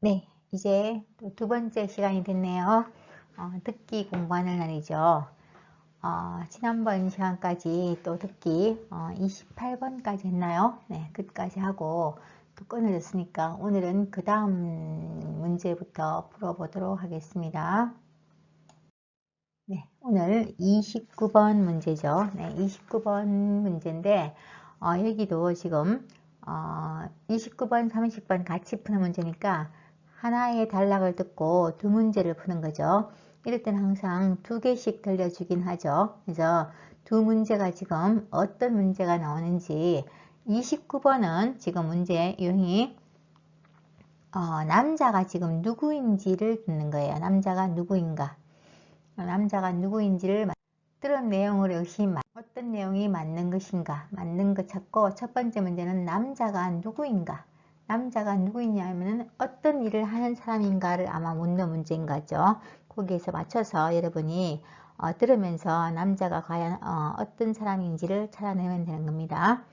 네, 이제 또 두 번째 시간이 됐네요. 듣기 공부하는 날이죠. 지난번 시간까지 또 듣기 28번까지 했나요? 네, 끝까지 하고 또 끊어졌으니까 오늘은 그 다음 문제부터 풀어보도록 하겠습니다. 네, 오늘 29번 문제죠. 네, 29번 문제인데 여기도 지금 29번, 30번 같이 푸는 문제니까 하나의 단락을 듣고 두 문제를 푸는 거죠. 이럴 때는 항상 두 개씩 들려주긴 하죠. 그래서 두 문제가 지금 어떤 문제가 나오는지 29번은 지금 문제 유형이 남자가 지금 누구인지를 듣는 거예요. 남자가 누구인가. 남자가 누구인지를 들은 내용으로 역시 어떤 내용이 맞는 것인가 맞는 것 찾고 첫 번째 문제는 남자가 누구인가 남자가 누구이냐면 어떤 일을 하는 사람인가를 아마 묻는 문제인 거죠. 거기에서 맞춰서 여러분이 들으면서 남자가 과연 어떤 사람인지를 찾아내면 되는 겁니다.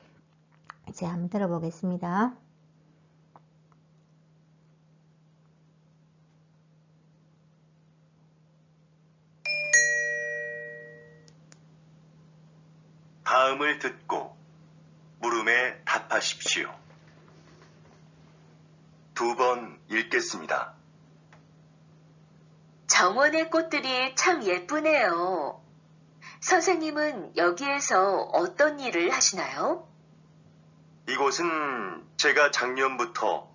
이제 한번 들어보겠습니다. 다음을 듣고 물음에 답하십시오. 두 번 읽겠습니다. 정원의 꽃들이 참 예쁘네요. 선생님은 여기에서 어떤 일을 하시나요? 이곳은 제가 작년부터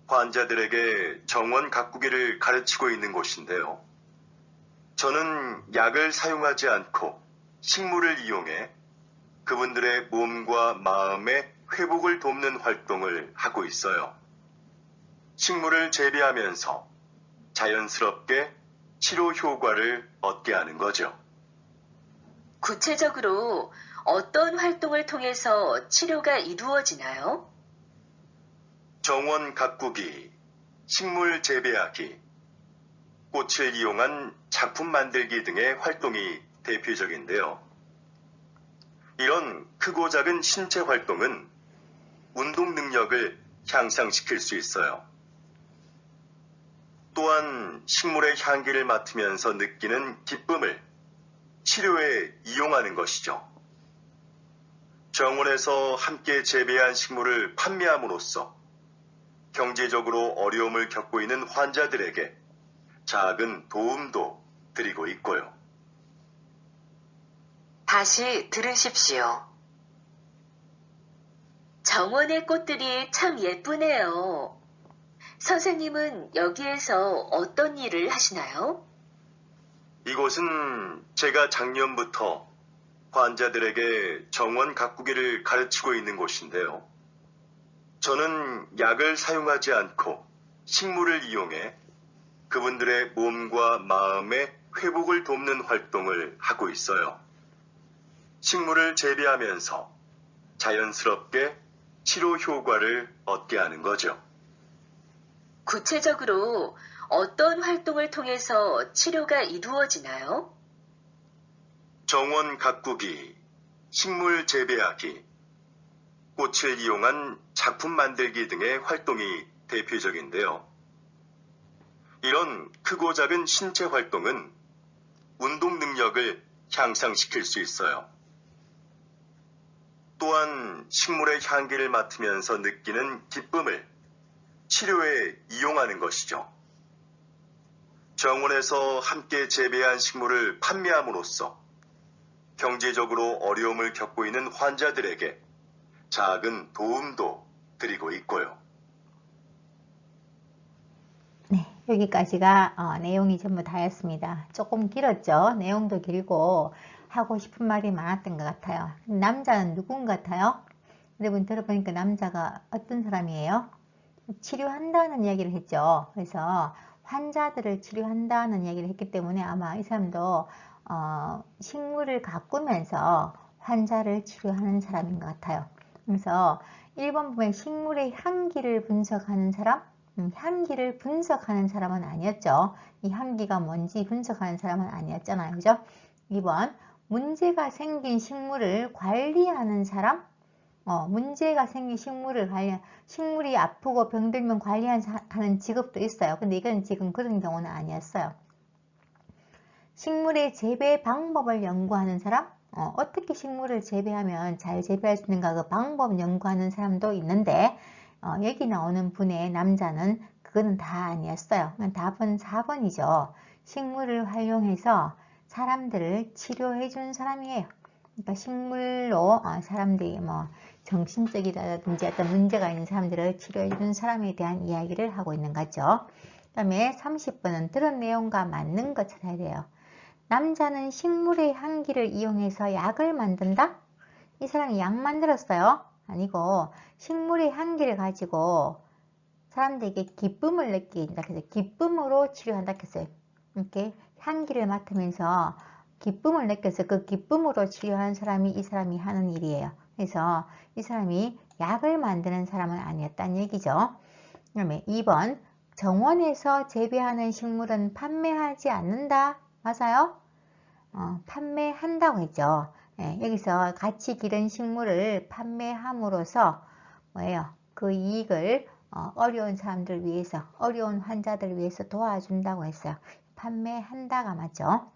환자들에게 정원 가꾸기를 가르치고 있는 곳인데요. 저는 약을 사용하지 않고 식물을 이용해 그분들의 몸과 마음의 회복을 돕는 활동을 하고 있어요. 식물을 재배하면서 자연스럽게 치료 효과를 얻게 하는 거죠. 구체적으로 어떤 활동을 통해서 치료가 이루어지나요? 정원 가꾸기, 식물 재배하기, 꽃을 이용한 작품 만들기 등의 활동이 대표적인데요. 이런 크고 작은 신체 활동은 운동 능력을 향상시킬 수 있어요. 또한 식물의 향기를 맡으면서 느끼는 기쁨을 치료에 이용하는 것이죠. 정원에서 함께 재배한 식물을 판매함으로써 경제적으로 어려움을 겪고 있는 환자들에게 작은 도움도 드리고 있고요. 다시 들으십시오. 정원의 꽃들이 참 예쁘네요. 선생님은 여기에서 어떤 일을 하시나요? 이곳은 제가 작년부터 환자들에게 정원 가꾸기를 가르치고 있는 곳인데요. 저는 약을 사용하지 않고 식물을 이용해 그분들의 몸과 마음의 회복을 돕는 활동을 하고 있어요. 식물을 재배하면서 자연스럽게 치료 효과를 얻게 하는 거죠. 구체적으로 어떤 활동을 통해서 치료가 이루어지나요? 정원 가꾸기, 식물 재배하기, 꽃을 이용한 작품 만들기 등의 활동이 대표적인데요. 이런 크고 작은 신체 활동은 운동 능력을 향상시킬 수 있어요. 또한 식물의 향기를 맡으면서 느끼는 기쁨을 치료에 이용하는 것이죠. 정원에서 함께 재배한 식물을 판매함으로써 경제적으로 어려움을 겪고 있는 환자들에게 작은 도움도 드리고 있고요. 네, 여기까지가 내용이 전부 다였습니다. 조금 길었죠. 내용도 길고 하고 싶은 말이 많았던 것 같아요. 남자는 누군 같아요? 여러분 들어보니까 남자가 어떤 사람이에요? 치료한다는 이야기를 했죠. 그래서 환자들을 치료한다는 이야기를 했기 때문에 아마 이 사람도 식물을 가꾸면서 환자를 치료하는 사람인 것 같아요. 그래서 1번 보면 식물의 향기를 분석하는 사람, 향기를 분석하는 사람은 아니었죠. 이 향기가 뭔지 분석하는 사람은 아니었잖아요. 그죠? 2번 문제가 생긴 식물을 관리하는 사람, 문제가 생긴 식물이 아프고 병들면 관리하는 직업도 있어요. 근데 이건 지금 그런 경우는 아니었어요. 식물의 재배 방법을 연구하는 사람, 어떻게 식물을 재배하면 잘 재배할 수 있는가 그 방법 연구하는 사람도 있는데, 여기 나오는 분의 남자는 그거는 다 아니었어요. 답은 4번이죠. 식물을 활용해서 사람들을 치료해 준 사람이에요. 그러니까 식물로 사람들이 뭐 정신적이라든지 어떤 문제가 있는 사람들을 치료해 준 사람에 대한 이야기를 하고 있는 거죠. 그 다음에 30번은 들은 내용과 맞는 거 찾아야 돼요. 남자는 식물의 향기를 이용해서 약을 만든다? 이 사람이 약 만들었어요? 아니고 식물의 향기를 가지고 사람들에게 기쁨을 느낀다. 그래서 기쁨으로 치료한다 했어요. 이렇게 향기를 맡으면서 기쁨을 느껴서 그 기쁨으로 치료하는 사람이 이 사람이 하는 일이에요. 그래서 이 사람이 약을 만드는 사람은 아니었다는 얘기죠. 그 다음에 2번 정원에서 재배하는 식물은 판매하지 않는다. 맞아요? 판매한다고 했죠. 예, 여기서 가치 기른 식물을 판매함으로써 뭐예요? 그 이익을 어려운 사람들 위해서, 어려운 환자들 위해서 도와준다고 했어요. 판매한다가 맞죠?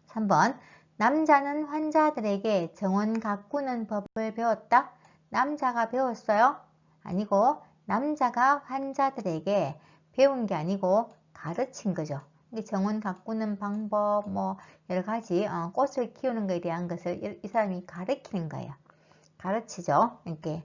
3번 남자는 환자들에게 정원 가꾸는 법을 배웠다? 남자가 배웠어요? 아니고 남자가 환자들에게 배운 게 아니고 가르친 거죠. 정원 가꾸는 방법 뭐 여러 가지 꽃을 키우는 것에 대한 것을 이 사람이 가르치는 거예요. 가르치죠. 이렇게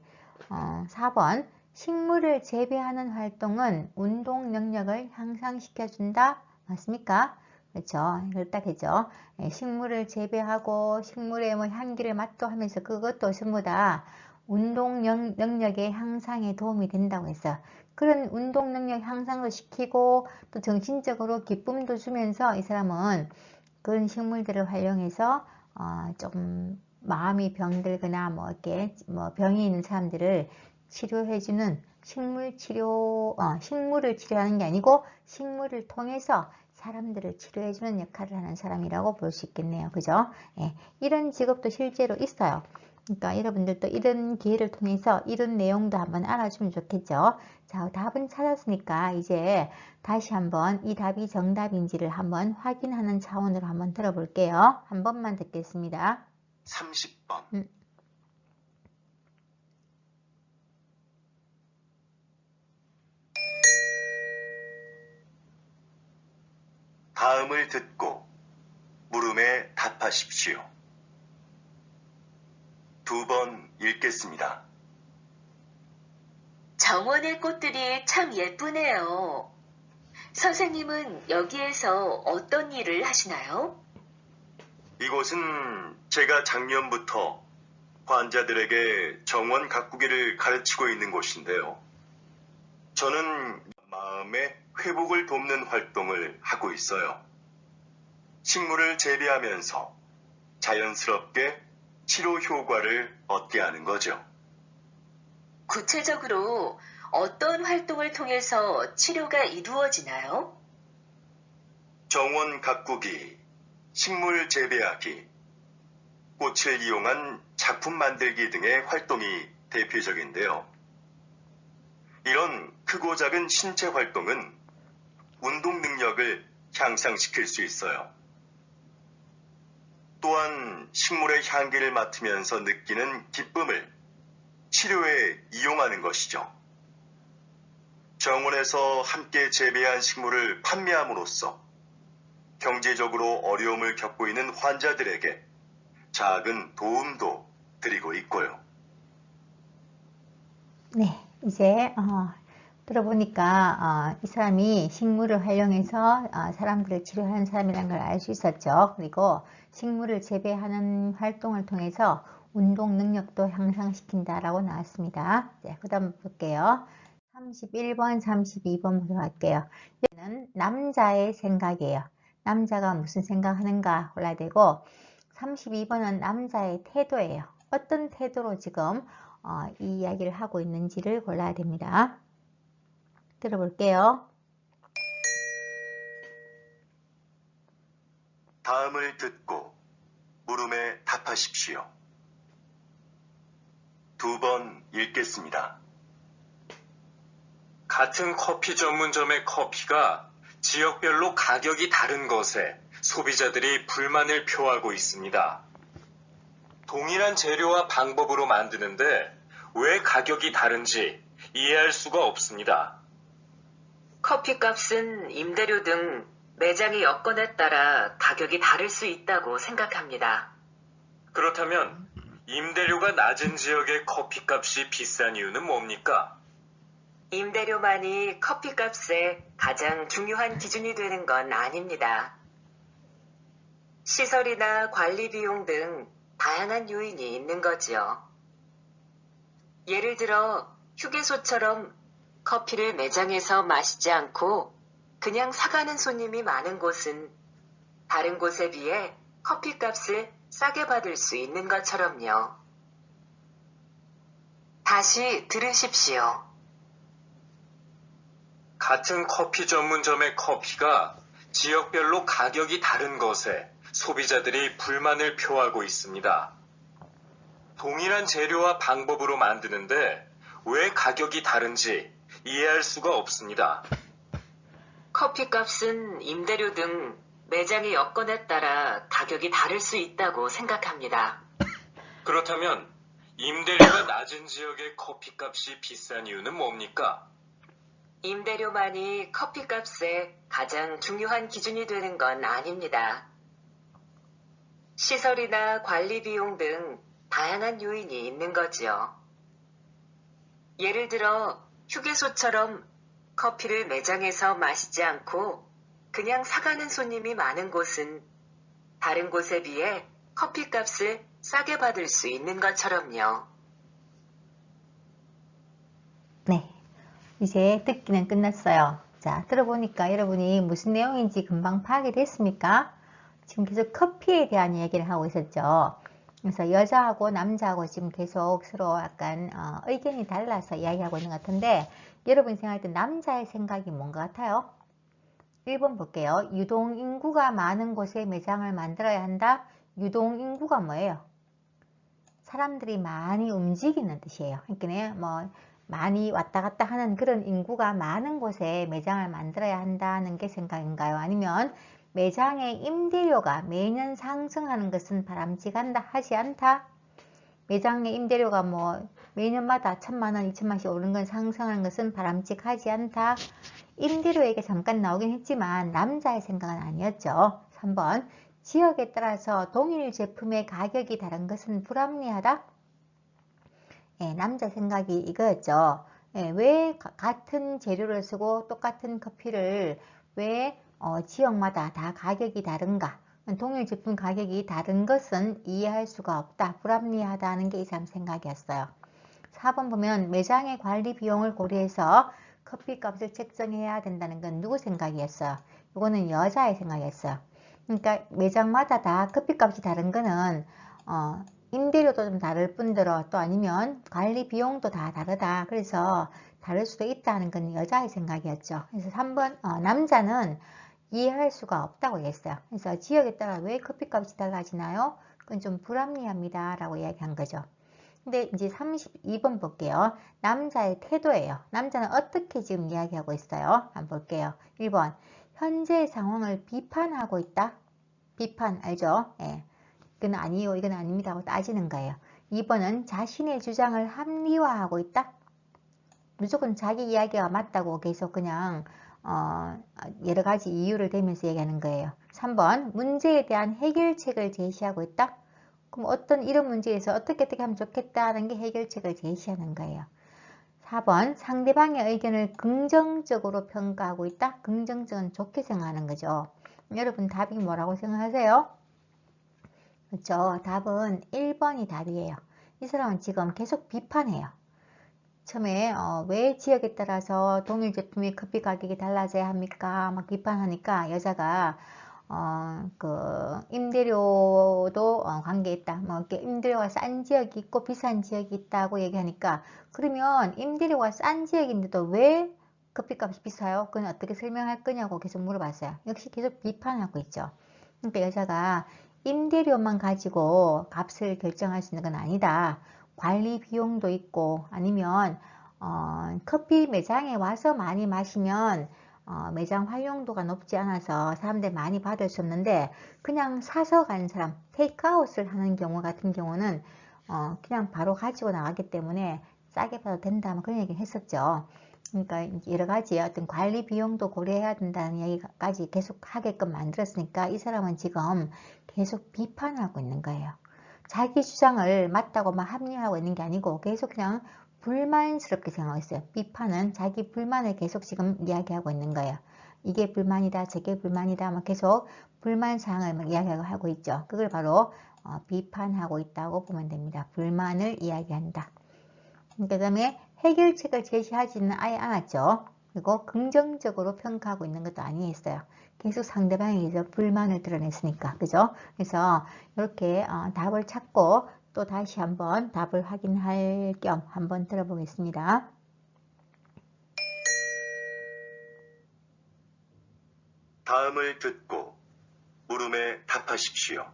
4번 식물을 재배하는 활동은 운동 능력을 향상시켜 준다. 맞습니까? 그렇죠. 그렇다겠죠. 식물을 재배하고 식물의 뭐 향기를 맡고 하면서 그것도 전부 다 운동 능력의 향상에 도움이 된다고 했어요. 그런 운동 능력 향상도 시키고 또 정신적으로 기쁨도 주면서 이 사람은 그런 식물들을 활용해서 조금 마음이 병들거나 뭐 이렇게 뭐 병이 있는 사람들을 치료해주는 식물을 치료하는 게 아니고 식물을 통해서 사람들을 치료해주는 역할을 하는 사람이라고 볼 수 있겠네요. 그죠? 예, 이런 직업도 실제로 있어요. 그러니까 여러분들도 이런 기회를 통해서 이런 내용도 한번 알아주면 좋겠죠. 자, 답은 찾았으니까 이제 다시 한번 이 답이 정답인지를 한번 확인하는 차원으로 한번 들어볼게요. 한 번만 듣겠습니다. 30번. 다음을 듣고 물음에 답하십시오. 2번 읽겠습니다. 정원의 꽃들이 참 예쁘네요. 선생님은 여기에서 어떤 일을 하시나요? 이곳은 제가 작년부터 환자들에게 정원 가꾸기를 가르치고 있는 곳인데요. 저는 마음의 회복을 돕는 활동을 하고 있어요. 식물을 재배하면서 자연스럽게 치료 효과를 얻게 하는 거죠. 구체적으로 어떤 활동을 통해서 치료가 이루어지나요? 정원 가꾸기, 식물 재배하기, 꽃을 이용한 작품 만들기 등의 활동이 대표적인데요. 이런 크고 작은 신체 활동은 운동 능력을 향상시킬 수 있어요. 또한 식물의 향기를 맡으면서 느끼는 기쁨을 치료에 이용하는 것이죠. 정원에서 함께 재배한 식물을 판매함으로써 경제적으로 어려움을 겪고 있는 환자들에게 작은 도움도 드리고 있고요. 네, 이제 들어보니까 이 사람이 식물을 활용해서 사람들을 치료하는 사람이라는 걸 알 수 있었죠. 그리고 식물을 재배하는 활동을 통해서 운동 능력도 향상시킨다라고 나왔습니다. 네, 그 다음 볼게요. 31번, 32번 보도록 할게요. 얘는 남자의 생각이에요. 남자가 무슨 생각하는가 골라야 되고 32번은 남자의 태도예요. 어떤 태도로 지금 이 이야기를 하고 있는지를 골라야 됩니다. 들어볼게요. 다음을 듣고 물음에 답하십시오. 2번 읽겠습니다. 같은 커피 전문점의 커피가 지역별로 가격이 다른 것에 소비자들이 불만을 표하고 있습니다. 동일한 재료와 방법으로 만드는데 왜 가격이 다른지 이해할 수가 없습니다. 커피값은 임대료 등 매장의 여건에 따라 가격이 다를 수 있다고 생각합니다. 그렇다면 임대료가 낮은 지역의 커피값이 비싼 이유는 뭡니까? 임대료만이 커피값의 가장 중요한 기준이 되는 건 아닙니다. 시설이나 관리 비용 등 다양한 요인이 있는 거지요. 예를 들어 휴게소처럼 커피를 매장에서 마시지 않고 그냥 사가는 손님이 많은 곳은 다른 곳에 비해 커피값을 싸게 받을 수 있는 것처럼요. 다시 들으십시오. 같은 커피 전문점의 커피가 지역별로 가격이 다른 것에 소비자들이 불만을 표하고 있습니다. 동일한 재료와 방법으로 만드는데 왜 가격이 다른지 이해할 수가 없습니다. 커피값은 임대료 등 매장의 여건에 따라 가격이 다를 수 있다고 생각합니다. 그렇다면 임대료가 낮은 지역의 커피값이 비싼 이유는 뭡니까? 임대료만이 커피값의 가장 중요한 기준이 되는 건 아닙니다. 시설이나 관리 비용 등 다양한 요인이 있는 거지요. 예를 들어 휴게소처럼 커피를 매장에서 마시지 않고 그냥 사가는 손님이 많은 곳은 다른 곳에 비해 커피값을 싸게 받을 수 있는 것처럼요. 네, 이제 듣기는 끝났어요. 자, 들어보니까 여러분이 무슨 내용인지 금방 파악이 됐습니까? 지금 계속 커피에 대한 얘기를 하고 있었죠. 그래서 여자하고 남자하고 지금 계속 서로 약간 의견이 달라서 이야기하고 있는 것 같은데, 여러분이 생각할 때 남자의 생각이 뭔 것 같아요? 1번 볼게요. 유동인구가 많은 곳에 매장을 만들어야 한다. 유동인구가 뭐예요? 사람들이 많이 움직이는 뜻이에요. 그러니까 뭐 많이 왔다 갔다 하는 그런 인구가 많은 곳에 매장을 만들어야 한다는 게 생각인가요? 아니면 매장의 임대료가 매년 상승하는 것은 바람직한다 하지 않다? 매장의 임대료가 뭐 매년마다 1,000만원, 2,000만원씩 오르는 건 상승하는 것은 바람직하지 않다. 임대료 얘기 잠깐 나오긴 했지만 남자의 생각은 아니었죠. 3번, 지역에 따라서 동일 제품의 가격이 다른 것은 불합리하다. 남자 생각이 이거였죠. 왜 같은 재료를 쓰고 똑같은 커피를 왜 지역마다 다 가격이 다른가? 동일 제품 가격이 다른 것은 이해할 수가 없다. 불합리하다는 게 이 사람 생각이었어요. 4번 보면 매장의 관리 비용을 고려해서 커피값을 책정해야 된다는 건 누구 생각이었어요? 이거는 여자의 생각이었어요. 그러니까 매장마다 다 커피값이 다른 거는 임대료도 좀 다를 뿐더러 또 아니면 관리 비용도 다 다르다. 그래서 다를 수도 있다는 건 여자의 생각이었죠. 그래서 3번 남자는 이해할 수가 없다고 했어요. 그래서 지역에 따라 왜 커피값이 달라지나요? 그건 좀 불합리합니다 라고 이야기한 거죠. 근데 이제 32번 볼게요. 남자의 태도예요. 남자는 어떻게 지금 이야기하고 있어요? 한번 볼게요. 1번 현재 상황을 비판하고 있다. 비판 알죠? 예. 이건 아니요, 이건 아닙니다 하고 따지는 거예요. 2번은 자신의 주장을 합리화하고 있다. 무조건 자기 이야기가 맞다고 계속 그냥 여러 가지 이유를 대면서 얘기하는 거예요. 3번 문제에 대한 해결책을 제시하고 있다. 그럼 어떤 이런 문제에서 어떻게 하면 좋겠다는 게 해결책을 제시하는 거예요. 4번 상대방의 의견을 긍정적으로 평가하고 있다. 긍정적은 좋게 생각하는 거죠. 여러분 답이 뭐라고 생각하세요? 그렇죠. 답은 1번이 답이에요. 이 사람은 지금 계속 비판해요. 처음에 왜 지역에 따라서 동일 제품의 커피 가격이 달라져야 합니까? 막 비판하니까 여자가 그 임대료도 관계 있다. 뭐 이렇게 임대료가 싼 지역이 있고 비싼 지역이 있다고 얘기하니까 그러면 임대료가 싼 지역인데도 왜 커피값이 비싸요? 그건 어떻게 설명할 거냐고 계속 물어봤어요. 역시 계속 비판하고 있죠. 그러니까 여자가 임대료만 가지고 값을 결정할 수 있는 건 아니다. 관리 비용도 있고 아니면 커피 매장에 와서 많이 마시면 매장 활용도가 높지 않아서 사람들이 많이 받을 수 없는데 그냥 사서 간 사람, 테이크아웃을 하는 경우 같은 경우는 그냥 바로 가지고 나가기 때문에 싸게 받아도 된다 그런 얘기를 했었죠. 그러니까 여러 가지 어떤 관리 비용도 고려해야 된다는 얘기까지 계속 하게끔 만들었으니까 이 사람은 지금 계속 비판하고 있는 거예요. 자기 주장을 맞다고 막 합리화하고 있는 게 아니고 계속 그냥 불만스럽게 생각하고 있어요. 비판은 자기 불만을 계속 지금 이야기하고 있는 거예요. 이게 불만이다, 저게 불만이다, 막 계속 불만사항을 막 이야기하고 있죠. 그걸 바로 비판하고 있다고 보면 됩니다. 불만을 이야기한다. 그 다음에 해결책을 제시하지는 아예 않았죠. 그리고 긍정적으로 평가하고 있는 것도 아니었어요. 계속 상대방에 대해서 불만을 드러냈으니까. 그죠? 그래서 이렇게 답을 찾고 또 다시 한번 답을 확인할 겸 한번 들어보겠습니다. 다음을 듣고 물음에 답하십시오.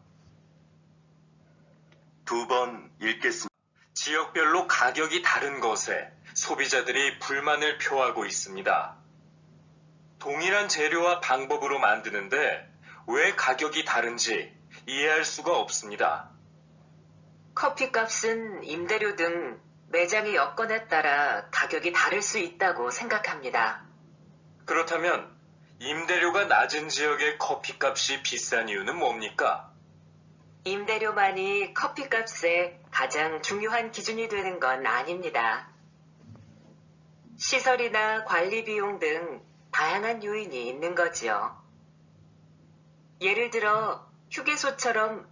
2번 읽겠습니다. 지역별로 가격이 다른 것에 소비자들이 불만을 표하고 있습니다. 동일한 재료와 방법으로 만드는데 왜 가격이 다른지 이해할 수가 없습니다. 커피값은 임대료 등 매장의 여건에 따라 가격이 다를 수 있다고 생각합니다. 그렇다면 임대료가 낮은 지역의 커피값이 비싼 이유는 뭡니까? 임대료만이 커피값의 가장 중요한 기준이 되는 건 아닙니다. 시설이나 관리 비용 등 다양한 요인이 있는 거지요. 예를 들어 휴게소처럼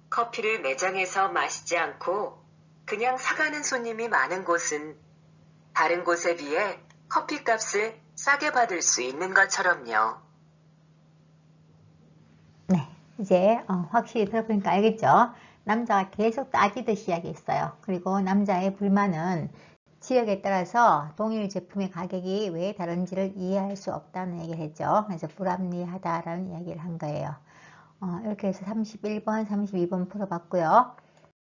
커피를 매장에서 마시지 않고 그냥 사가는 손님이 많은 곳은 다른 곳에 비해 커피값을 싸게 받을 수 있는 것처럼요. 네, 이제 확실히 들어보니까 알겠죠? 남자가 계속 따지듯이 이야기했어요. 그리고 남자의 불만은 지역에 따라서 동일 제품의 가격이 왜 다른지를 이해할 수 없다는 얘기를 했죠. 그래서 불합리하다라는 이야기를 한 거예요. 이렇게 해서 31번, 32번 풀어봤고요.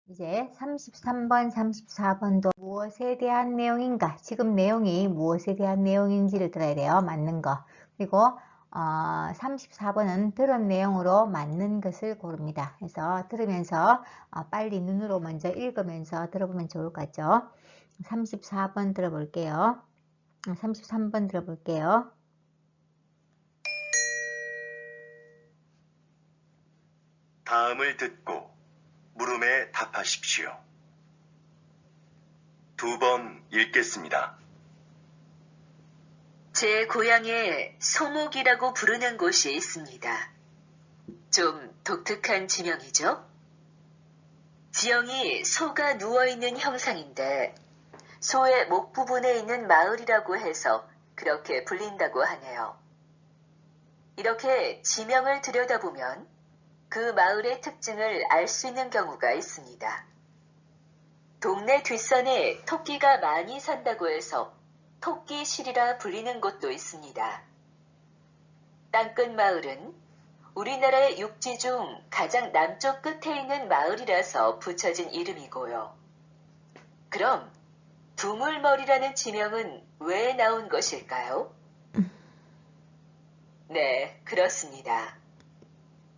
이제 33번, 34번도 무엇에 대한 내용인가? 지금 내용이 무엇에 대한 내용인지를 들어야 돼요. 맞는 거. 그리고 34번은 들은 내용으로 맞는 것을 고릅니다. 그래서 들으면서 빨리 눈으로 먼저 읽으면서 들어보면 좋을 것 같죠? 34번 들어볼게요. 33번 들어볼게요. 다음을 듣고 물음에 답하십시오. 2번 읽겠습니다. 제 고향에 소목이라고 부르는 곳이 있습니다. 좀 독특한 지명이죠? 지형이 소가 누워있는 형상인데 소의 목 부분에 있는 마을이라고 해서 그렇게 불린다고 하네요. 이렇게 지명을 들여다보면 그 마을의 특징을 알 수 있는 경우가 있습니다. 동네 뒷산에 토끼가 많이 산다고 해서 토끼실이라 불리는 곳도 있습니다. 땅끝 마을은 우리나라의 육지 중 가장 남쪽 끝에 있는 마을이라서 붙여진 이름이고요. 그럼 두물머리라는 지명은 왜 나온 것일까요? 네, 그렇습니다.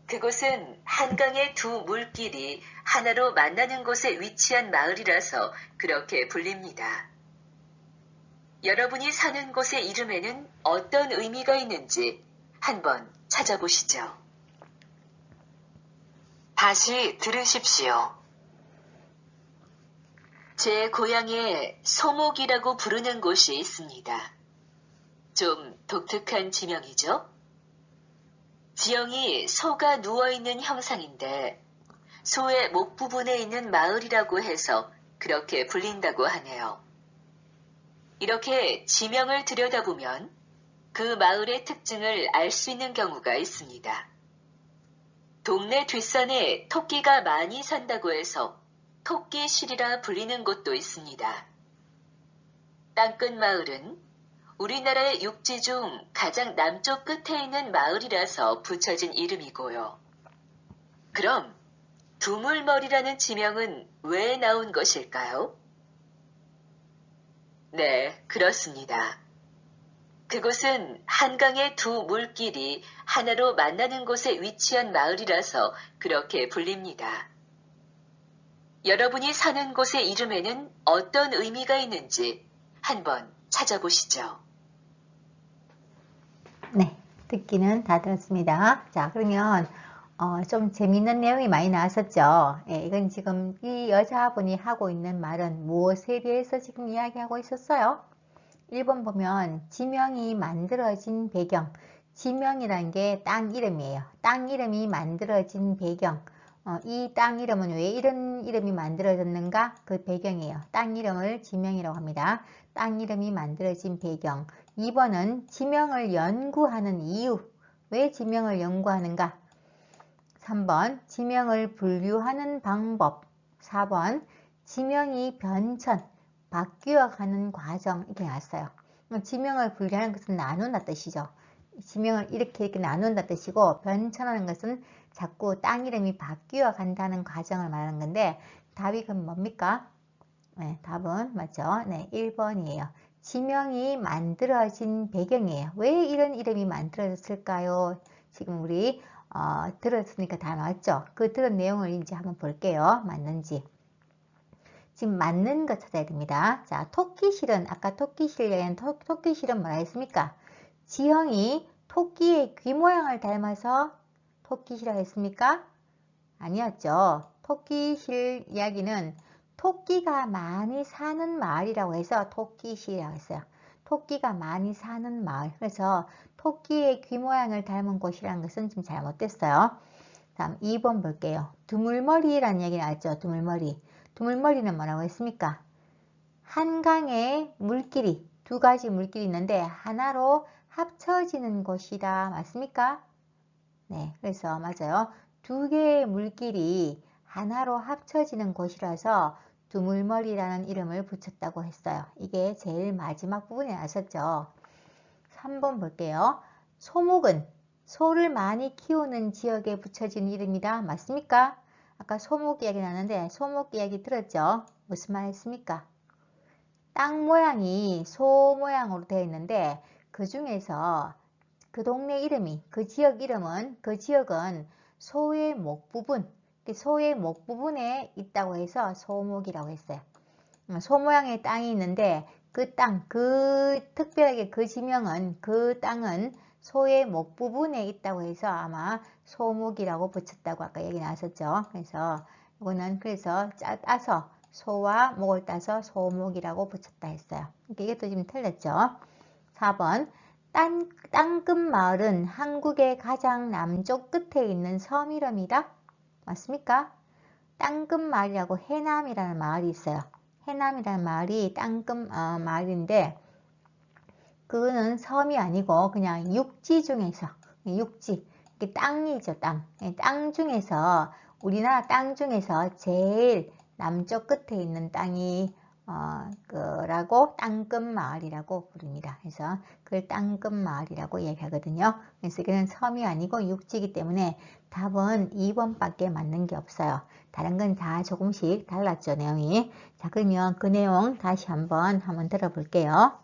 그곳은 한강의 두 물길이 하나로 만나는 곳에 위치한 마을이라서 그렇게 불립니다. 여러분이 사는 곳의 이름에는 어떤 의미가 있는지 한번 찾아보시죠. 다시 들으십시오. 제 고향에 소목이라고 부르는 곳이 있습니다. 좀 독특한 지명이죠? 지형이 소가 누워있는 형상인데 소의 목 부분에 있는 마을이라고 해서 그렇게 불린다고 하네요. 이렇게 지명을 들여다보면 그 마을의 특징을 알 수 있는 경우가 있습니다. 동네 뒷산에 토끼가 많이 산다고 해서 토끼실이라 불리는 곳도 있습니다. 땅끝 마을은 우리나라의 육지 중 가장 남쪽 끝에 있는 마을이라서 붙여진 이름이고요. 그럼 두물머리라는 지명은 왜 나온 것일까요? 네, 그렇습니다. 그곳은 한강의 두 물길이 하나로 만나는 곳에 위치한 마을이라서 그렇게 불립니다. 여러분이 사는 곳의 이름에는 어떤 의미가 있는지 한번 찾아보시죠. 네, 듣기는 다 들었습니다. 자, 그러면 좀 재밌는 내용이 많이 나왔었죠. 예, 이건 지금 이 여자분이 하고 있는 말은 무엇에 대해서 지금 이야기하고 있었어요? 1번 보면 지명이 만들어진 배경. 지명이라는 게 땅 이름이에요. 땅 이름이 만들어진 배경. 이 땅 이름은 왜 이런 이름이 만들어졌는가? 그 배경이에요. 땅 이름을 지명이라고 합니다. 땅 이름이 만들어진 배경. 2번은 지명을 연구하는 이유. 왜 지명을 연구하는가? 3번 지명을 분류하는 방법. 4번 지명이 변천, 바뀌어가는 과정. 이렇게 나왔어요. 지명을 분류하는 것은 나눈다 뜻이죠. 지명을 이렇게 나눈다 뜻이고, 변천하는 것은 자꾸 땅 이름이 바뀌어 간다는 과정을 말하는 건데, 답이 그럼 뭡니까? 네, 답은 맞죠? 네, 1번이에요. 지명이 만들어진 배경이에요. 왜 이런 이름이 만들어졌을까요? 지금 우리 들었으니까 다 나왔죠? 그 들은 내용을 이제 한번 볼게요. 맞는지. 지금 맞는 거 찾아야 됩니다. 자, 토끼실은, 아까 토끼실 얘기는 토끼실은 뭐라 했습니까? 지형이 토끼의 귀 모양을 닮아서 토끼시라고 했습니까? 아니었죠. 토끼실 이야기는 토끼가 많이 사는 마을이라고 해서 토끼시라고 했어요. 토끼가 많이 사는 마을. 그래서 토끼의 귀 모양을 닮은 곳이라는 것은 좀 잘못됐어요. 다음 2번 볼게요. 두물머리라는 얘기 나왔죠. 두물머리. 두물머리는 뭐라고 했습니까? 한강의 물길이, 두 가지 물길이 있는데 하나로 합쳐지는 곳이다. 맞습니까? 네, 그래서 맞아요. 두 개의 물길이 하나로 합쳐지는 곳이라서 두물머리라는 이름을 붙였다고 했어요. 이게 제일 마지막 부분에 나왔었죠. 3번 볼게요. 소목은 소를 많이 키우는 지역에 붙여진 이름이다. 맞습니까? 아까 소목 이야기 나왔는데 소목 이야기 들었죠? 무슨 말 했습니까? 땅 모양이 소 모양으로 되어 있는데 그 중에서 그 동네 이름이, 그 지역 이름은, 그 지역은 소의 목 부분, 소의 목 부분에 있다고 해서 소목이라고 했어요. 소 모양의 땅이 있는데 그 땅, 특별하게 그 지명은, 그 땅은 소의 목 부분에 있다고 해서 아마 소목이라고 붙였다고 아까 얘기 나왔었죠. 그래서 이거는 그래서 따서 소와 목을 따서 소목이라고 붙였다 했어요. 이게 또 지금 틀렸죠. 4번 땅끝 마을은 한국의 가장 남쪽 끝에 있는 섬 이름이다. 맞습니까? 땅끝 마을이라고 해남이라는 마을이 있어요. 해남이라는 마을이 땅끝 마을인데 그거는 섬이 아니고 그냥 육지 중에서 육지 이게 땅이죠. 땅 중에서 우리나라 땅 중에서 제일 남쪽 끝에 있는 땅이 라고 땅끝 마을이라고 부릅니다. 그래서 그걸 땅끝 마을이라고 얘기하거든요. 그래서 이거는 섬이 아니고 육지이기 때문에 답은 2번밖에 맞는 게 없어요. 다른 건 다 조금씩 달랐죠, 내용이. 자, 그러면 그 내용 다시 한번 들어볼게요.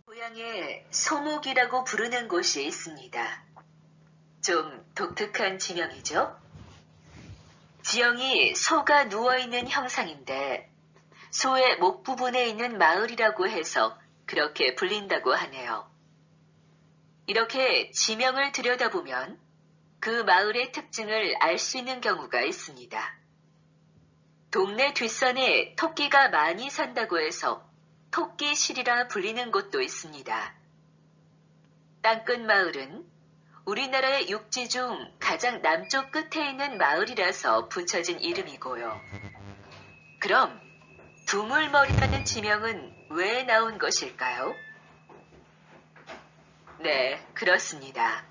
고향에 소목이라고 부르는 곳이 있습니다. 좀 독특한 지명이죠? 지형이 소가 누워있는 형상인데 소의 목 부분에 있는 마을이라고 해서 그렇게 불린다고 하네요. 이렇게 지명을 들여다보면 그 마을의 특징을 알 수 있는 경우가 있습니다. 동네 뒷산에 토끼가 많이 산다고 해서 토끼실이라 불리는 곳도 있습니다. 땅끝 마을은 우리나라의 육지 중 가장 남쪽 끝에 있는 마을이라서 붙여진 이름이고요. 그럼 두물머리라는 지명은 왜 나온 것일까요? 네, 그렇습니다.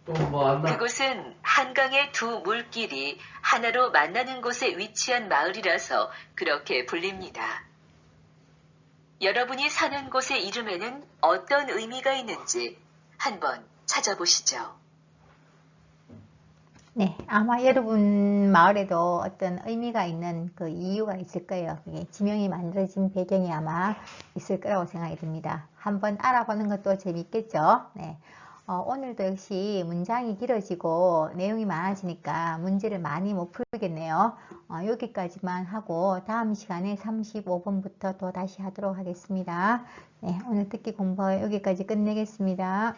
그곳은 한강의 두 물길이 하나로 만나는 곳에 위치한 마을이라서 그렇게 불립니다. 여러분이 사는 곳의 이름에는 어떤 의미가 있는지 한번 찾아보시죠. 네, 아마 여러분 마을에도 어떤 의미가 있는 그 이유가 있을 거예요. 그게 지명이 만들어진 배경이 아마 있을 거라고 생각이 듭니다. 한번 알아보는 것도 재밌겠죠. 네. 오늘도 역시 문장이 길어지고 내용이 많아지니까 문제를 많이 못 풀겠네요. 여기까지만 하고 다음 시간에 35분부터 또 다시 하도록 하겠습니다. 네, 오늘 듣기 공부 여기까지 끝내겠습니다.